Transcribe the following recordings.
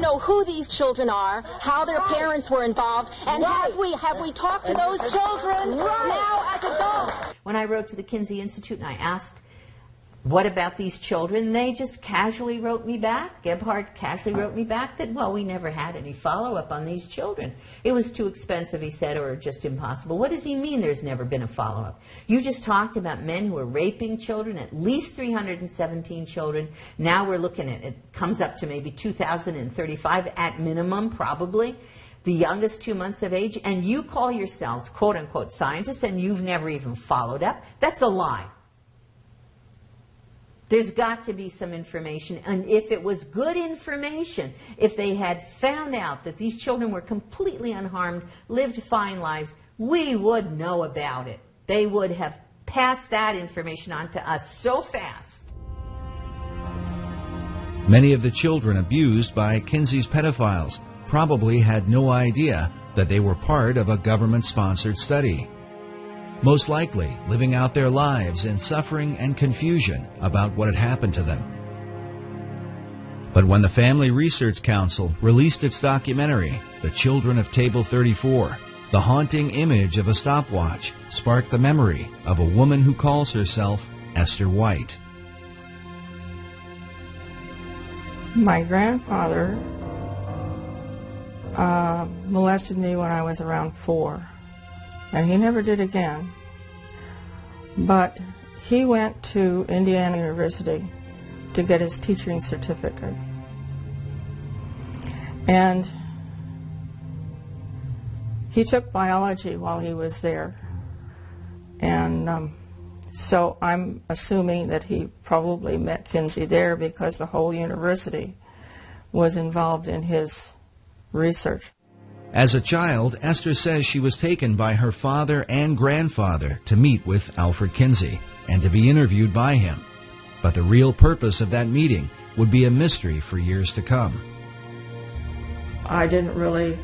know who these children are, how their parents were involved, and have we talked to those children now as adults? When I wrote to the Kinsey Institute and I asked, what about these children? They just casually wrote me back. Gebhardt casually wrote me back that, well, we never had any follow-up on these children. It was too expensive, he said, or just impossible. What does he mean there's never been a follow-up? You just talked about men who are raping children, at least 317 children. Now we're looking at, it comes up to maybe 2,035 at minimum, probably. The youngest 2 months of age, and you call yourselves, quote-unquote, scientists, and you've never even followed up. That's a lie. There's got to be some information, and if it was good information, if they had found out that these children were completely unharmed, lived fine lives, we would know about it. They would have passed that information on to us so fast. Many of the children abused by Kinsey's pedophiles probably had no idea that they were part of a government-sponsored study, most likely living out their lives in suffering and confusion about what had happened to them. But when the Family Research Council released its documentary, The Children of Table 34, the haunting image of a stopwatch sparked the memory of a woman who calls herself Esther White. My grandfather molested me when I was around 4, and he never did again. But he went to Indiana University to get his teaching certificate. And he took biology while he was there. And so I'm assuming that he probably met Kinsey there because the whole university was involved in his research. As a child, Esther says she was taken by her father and grandfather to meet with Alfred Kinsey and to be interviewed by him. But the real purpose of that meeting would be a mystery for years to come. I didn't really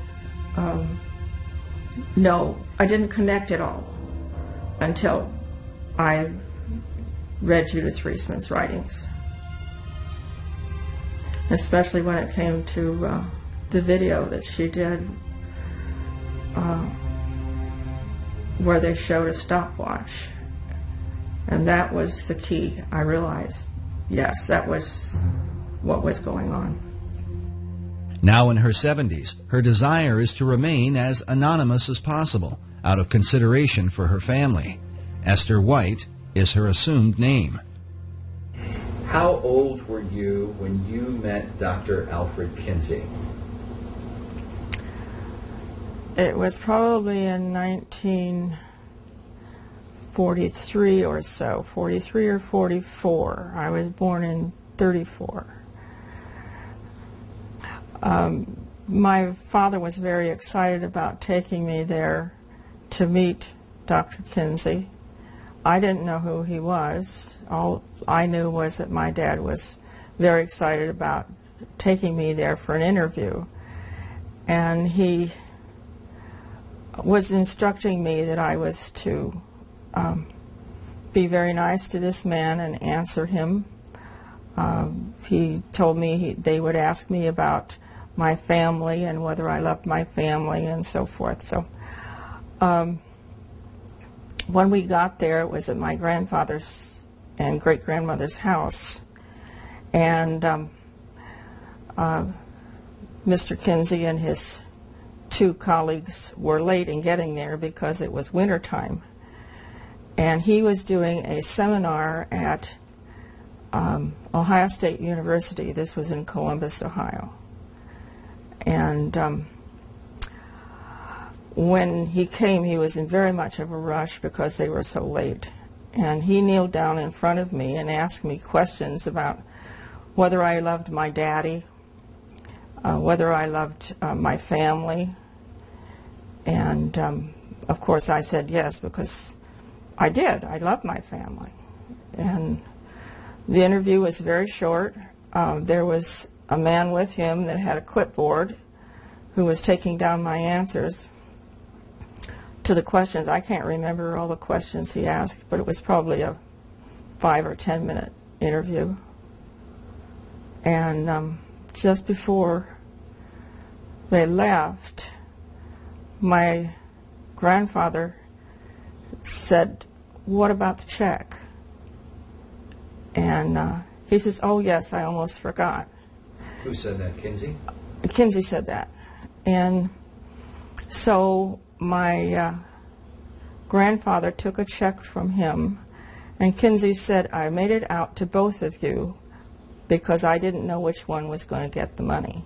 know. I didn't connect at all until I read Judith Reisman's writings, especially when it came to the video that she did where they showed a stopwatch. And that was the key. I realized, yes, that was what was going on. Now in her 70s, her desire is to remain as anonymous as possible out of consideration for her family. Esther White is her assumed name. How old were you when you met Dr. Alfred Kinsey? It was probably in 1943 or so, 43 or 44. I was born in 34. My father was very excited about taking me there to meet Dr. Kinsey. I didn't know who he was. All I knew was that my dad was very excited about taking me there for an interview. And he was instructing me that I was to be very nice to this man and answer him. He told me they would ask me about my family and whether I loved my family and so forth. So when we got there, it was at my grandfather's and great-grandmother's house. And Mr. Kinsey and his 2 colleagues were late in getting there because it was winter time. And he was doing a seminar at Ohio State University. This was in Columbus, Ohio. And when he came, he was in very much of a rush because they were so late. And he kneeled down in front of me and asked me questions about whether I loved my daddy, whether I loved my family. And of course I said yes, because I did. I loved my family. And the interview was very short. There was a man with him that had a clipboard who was taking down my answers to the questions. I can't remember all the questions he asked, but it was probably a 5 or 10 minute interview. And just before they left, my grandfather said, "What about the check?" And he says, "Oh yes, I almost forgot." Who said that, Kinsey? Kinsey said that. And so my grandfather took a check from him, and Kinsey said, "I made it out to both of you because I didn't know which one was going to get the money."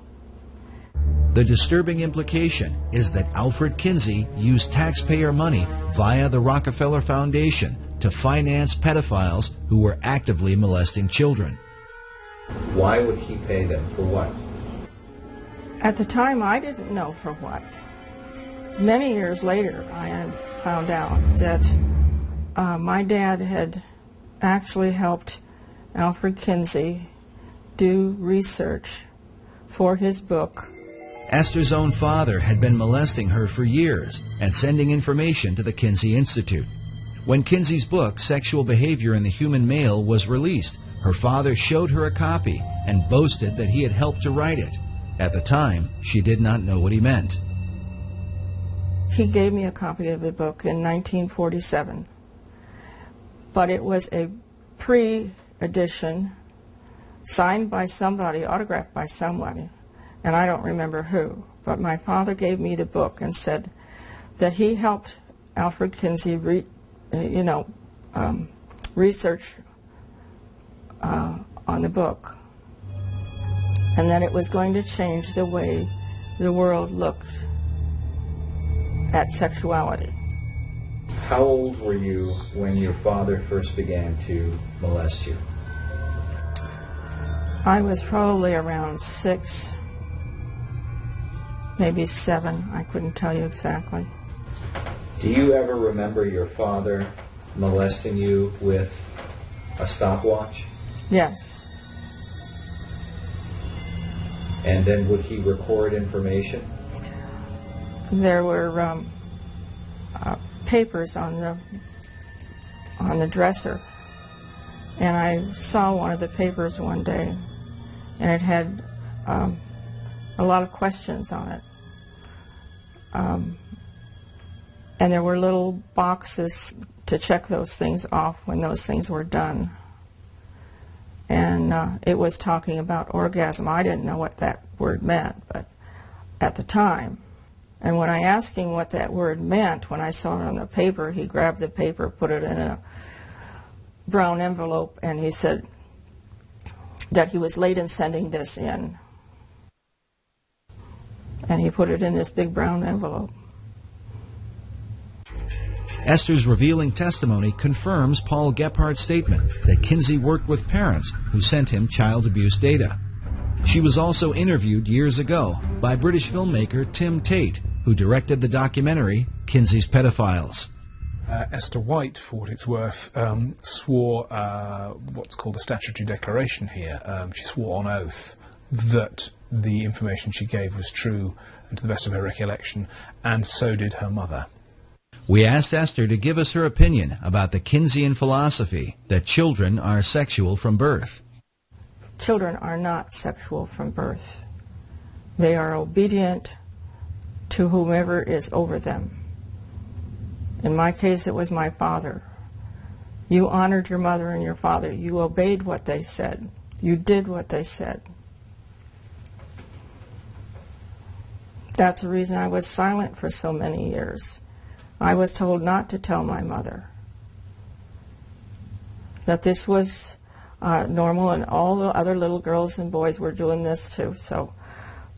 The disturbing implication is that Alfred Kinsey used taxpayer money via the Rockefeller Foundation to finance pedophiles who were actively molesting children. Why would he pay them? For what? At the time, I didn't know for what. Many years later, I had found out that my dad had actually helped Alfred Kinsey do research for his book. Esther's own father had been molesting her for years and sending information to the Kinsey Institute. When Kinsey's book, Sexual Behavior in the Human Male, was released, her father showed her a copy and boasted that he had helped to write it. At the time, she did not know what he meant. He gave me a copy of the book in 1947, but it was a pre-edition signed by somebody, autographed by somebody, and I don't remember who, but my father gave me the book and said that he helped Alfred Kinsey research on the book, and that it was going to change the way the world looked at sexuality. How old were you when your father first began to molest you? I was probably around 6, maybe 7. I couldn't tell you exactly. Do you ever remember your father molesting you with a stopwatch? Yes. And then would he record information? There were papers on the dresser, and I saw one of the papers one day, and it had a lot of questions on it. And there were little boxes to check those things off when those things were done. And it was talking about orgasm. I didn't know what that word meant, but at the time. And when I asked him what that word meant, when I saw it on the paper, he grabbed the paper, put it in a brown envelope, and he said that he was late in sending this in. And he put it in this big brown envelope. Esther's revealing testimony confirms Paul Gephardt's statement that Kinsey worked with parents who sent him child abuse data. She was also interviewed years ago by British filmmaker Tim Tate, who directed the documentary Kinsey's Pedophiles. Esther White, for what it's worth, swore what's called a statutory declaration here. She swore on oath that the information she gave was true and to the best of her recollection, and so did her mother. We asked Esther to give us her opinion about the Kinseyan philosophy that children are sexual from birth. Children are not sexual from birth. They are obedient to whomever is over them. In my case, it was my father. You honored your mother and your father. You obeyed what they said. You did what they said. That's the reason I was silent for so many years. I was told not to tell my mother that this was normal, and all the other little girls and boys were doing this too. So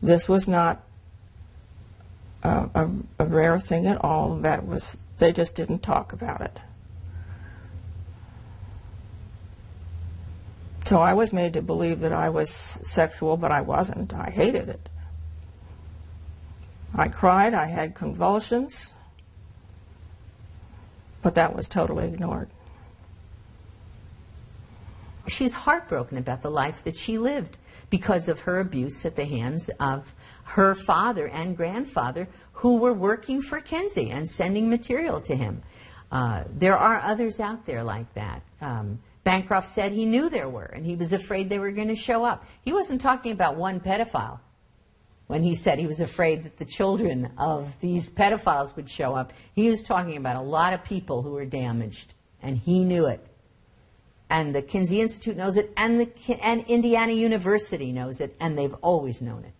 this was not a rare thing at all. They just didn't talk about it. So I was made to believe that I was sexual, but I wasn't. I hated it. I cried, I had convulsions, but that was totally ignored. She's heartbroken about the life that she lived because of her abuse at the hands of her father and grandfather, who were working for Kinsey and sending material to him. There are others out there like that. Bancroft said he knew there were, and he was afraid they were going to show up. He wasn't talking about one pedophile. when he said he was afraid that the children of these pedophiles would show up. He was talking about a lot of people who were damaged, and he knew it. And the Kinsey Institute knows it, and Indiana University knows it, and they've always known it.